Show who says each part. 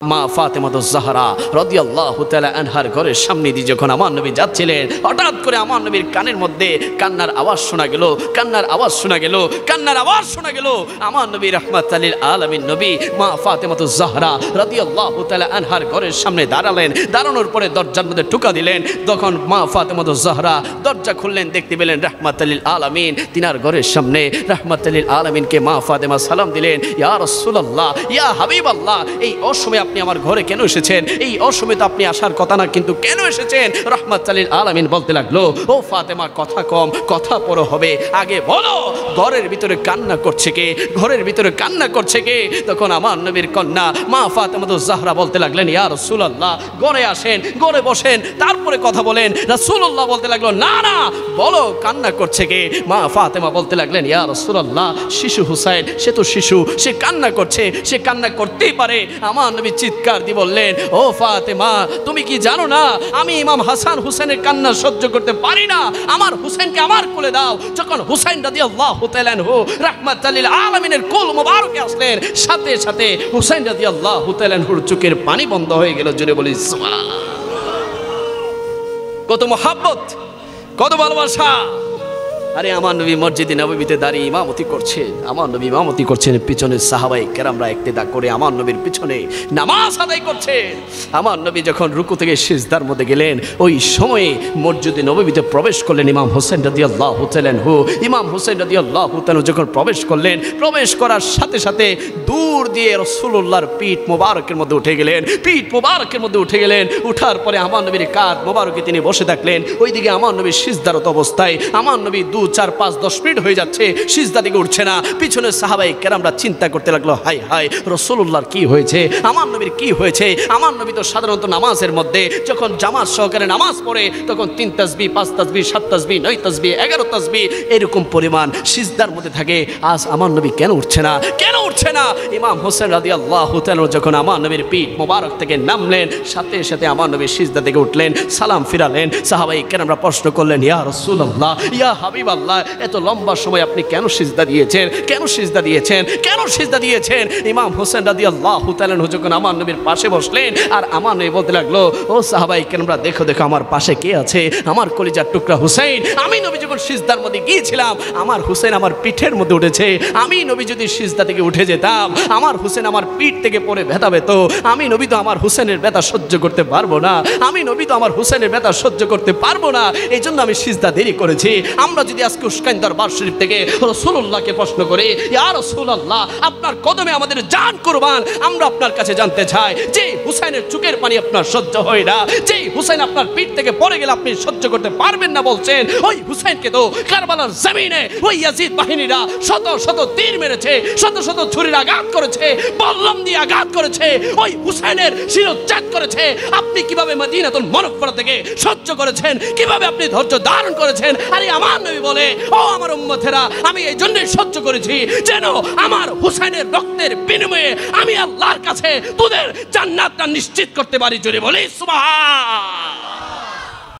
Speaker 1: মা ফাতেমাতুজ জাহরা রাদিয়াল্লাহু তাআলা আনহার ঘরের সামনে দিয়ে যখন আমার নবী যাচ্ছিলেন, হঠাৎ করে আমার নবীর কানের মধ্যে কান্নার আওয়াজ শোনা গেল, কান্নার আওয়াজ শোনা গেল, কান্নার আওয়াজ শোনা গেল। আমার নবী রাহমাতাল লিল আলামিন নবী মা ফাতেমাতুজ জাহরা রাদিয়াল্লাহু তাআলা আনহার ঘরের সামনে দাঁড়ালেন। দাঁড়ানোর পরে দরজার মধ্যে ঠুকা দিলেন। তখন মা ফাতেমাতুজ জাহরা দরজা খুললেন, দেখতে পেলেন রাহমাতাল লিল আলামিন তিনার ঘরের সামনে। রাহমাতাল লিল আলামিনকে মা ফাতেমা সালাম দিলেন, ইয়া রাসূলুল্লাহ, ইয়া হাবিবাল্লাহ, এই অসময়ে আপনি আমার ঘরে কেন এসেছেন? এই অসময়ে তো আপনি আসার কথা না, কিন্তু কেন এসেছেন? রাহমাতাল লিল আলামিন বলতে লাগলো, ও ফাতেমা, কথা কম, কথা পরে হবে, আগে বলো ঘরের ভিতরে কান্না করছে কে? ঘরের ভিতরে কান্না করছে কে? তখন আমার নবীর কন্যা মা ফাতেমাতুজ জাহরা বলতে লাগলেন, ইয়া রাসূলুল্লাহ, ঘরে আসেন, ঘরে বসেন, তারপরে কথা বলেন। রাসূলুল্লাহ বলতে লাগলো, না না, বলো কান্না করছে কে? মা ফাতেমা বলতে লাগলেন, ইয়া রাসূলুল্লাহ, শিশু হুসাইন, সে তো শিশু, সে কান্না করছে, সে কান্না করতেই পারে। আমার নবী চিৎকার দিয়ে বললেন, ও ফাতেমা, তুমি কি জানো না আমি ইমাম হাসান হুসেনের কান্না সহ্য করতে পারি না? আমার হুসেনকে আমার কোলে দাও। যখন হুসাইন রাদিয়াল্লাহু তাআলা আনহু রাহমাতাল লিল আলামিনের কোল মোবারকে আসলেন, সাথে সাথে হুসাইন রাদিয়াল্লাহু তাআলা আনহুর চোখের পানি বন্ধ হয়ে গেল। জোরে বলি সুবহানাল্লাহ। কত মহব্বত, কত ভালোবাসা। আরে আমার নবী মসজিদে নববীতে দাঁড়িয়ে ইমামতি করছেন, আমার নবী ইমামতি করছেন, পিছনে সাহাবায়ে কেরামরা ইক্তেদা করে আমার নবীর পিছনে নামাজ আদায় করছেন। আমার নবী যখন রুকু থেকে সিজদার মধ্যে গেলেন, ওই সময়ে মসজিদে নববীতে প্রবেশ করলেন ইমাম হোসেন রাদিয়াল্লাহু তাআলা আনহু। ইমাম হোসেন রাদিয়াল্লাহু তাআলা যখন প্রবেশ করলেন, প্রবেশ করার সাথে সাথে দূর দিয়ে রাসূলুল্লাহর পিঠ মোবারকের মধ্যে উঠে গেলেন, পিঠ মোবারকের মধ্যে উঠে গেলেন। উঠার পরে আমার নবীর কাঁধ মোবারকে তিনি বসে থাকলেন। ওইদিকে আমার নবী সিজদারত অবস্থায়, আমার নবী 4-5-10 মিনিট হয়ে যাচ্ছে, সিজদা থেকে উঠছে না। পিছনে সাহাবায়ে কেরামরা চিন্তা করতে লাগলো, হাই হাই, রাসূলুল্লাহর কি হয়েছে? আমার নবীর কি হয়েছে? আমার নবী তো সাধারণত নামাজের মধ্যে যখন জামাত সহকারে নামাজ পড়ে, তখন 3 তাসবিহ, 5 তাসবিহ, 7 তাসবিহ, 9 তাসবিহ, 11 তাসবিহ এরকম পরিমাণ সিজদার মধ্যে থাকে। আজ আমার নবী কেন উঠছে না? কেন উঠছে না? ইমাম হোসেন রাদিয়াল্লাহু তাআলা যখন আমার নবীর পিঠ মোবারক থেকে নামলেন, সাথে সাথে আমার নবী সিজদা থেকে উঠলেন, সালাম ফিরালেন। সাহাবায়ে কেরামরা প্রশ্ন করলেন, ইয়া রাসূলুল্লাহ, ইয়া হাবিবাল্লাহ, এত লম্বা সময় আপনি কেন সিজদা দিয়েছেন? কেন সিজদা দিয়েছেন? কেন সিজদা দিয়েছেন? ইমাম হোসেন রাদিয়াল্লাহু তাআলা যখন আমার নবীর পাশে বসলেন, আর আমার নবী বলতে লাগলো, ও সাহাবায়ে কেরামরা, দেখো দেখো আমার পাশে কে আছে? আমার কলিজার টুকরা হুসাইন। আমি নবী যখন সিজদার মধ্যে গিয়েছিলাম, আমার হুসেন আমার পিঠের মধ্যে উঠেছে। আমি নবী যদি সিজদা থেকে উঠে যেতাম, আমার হুসেন আমার পিঠ থেকে পড়ে ব্যথা পেত। আমি নবী তো আমার হুসেনের ব্যথা সহ্য করতে পারবো না। আমি নবী তো আমার হুসেনের ব্যথা সহ্য করতে পারবো না। এই জন্য আমি সিজদা দেরি করেছি। আমরা যদি আজকে উস্কাইন দরবার শরীফ থেকে রাসূলুল্লাহকে প্রশ্ন করি, ইয়া রাসূলুল্লাহ, আপনার কদমে আমাদের জান কুরবান, আমরা আপনার কাছে জানতে চাই, যে হুসাইনের চোখের পানি আপনার সহ্য হয় না, যে হুসাইন আপনার পিঠ থেকে পড়ে গেলে আপনি সহ্য করতে পারবেন না বলছেন, ওই হুসাইনকে তো কারবালার জমিনে ওই ইয়াজিদ বাহিনীরা শত শত তীর মেরেছে, শত শত ছুরির আঘাত করেছে, বল্লম দিয়ে আঘাত করেছে, ওই হুসাইনের শিরচ্ছেদ করেছে। আপনি কিভাবে মদিনাতুল মুনাওয়ারা থেকে সহ্য করেছেন? কিভাবে আপনি ধৈর্য ধারণ করেছেন? আরে আমার নবী বলে, ও আমার উম্মতেরা, আমি এই জন্যই সহ্য করেছি যেন আমার হুসাইনের রক্তের বিনিময়ে আমি আল্লাহর কাছে তোদের জান্নাতটা নিশ্চিত করতে পারি। জোরে বলি সুবহান।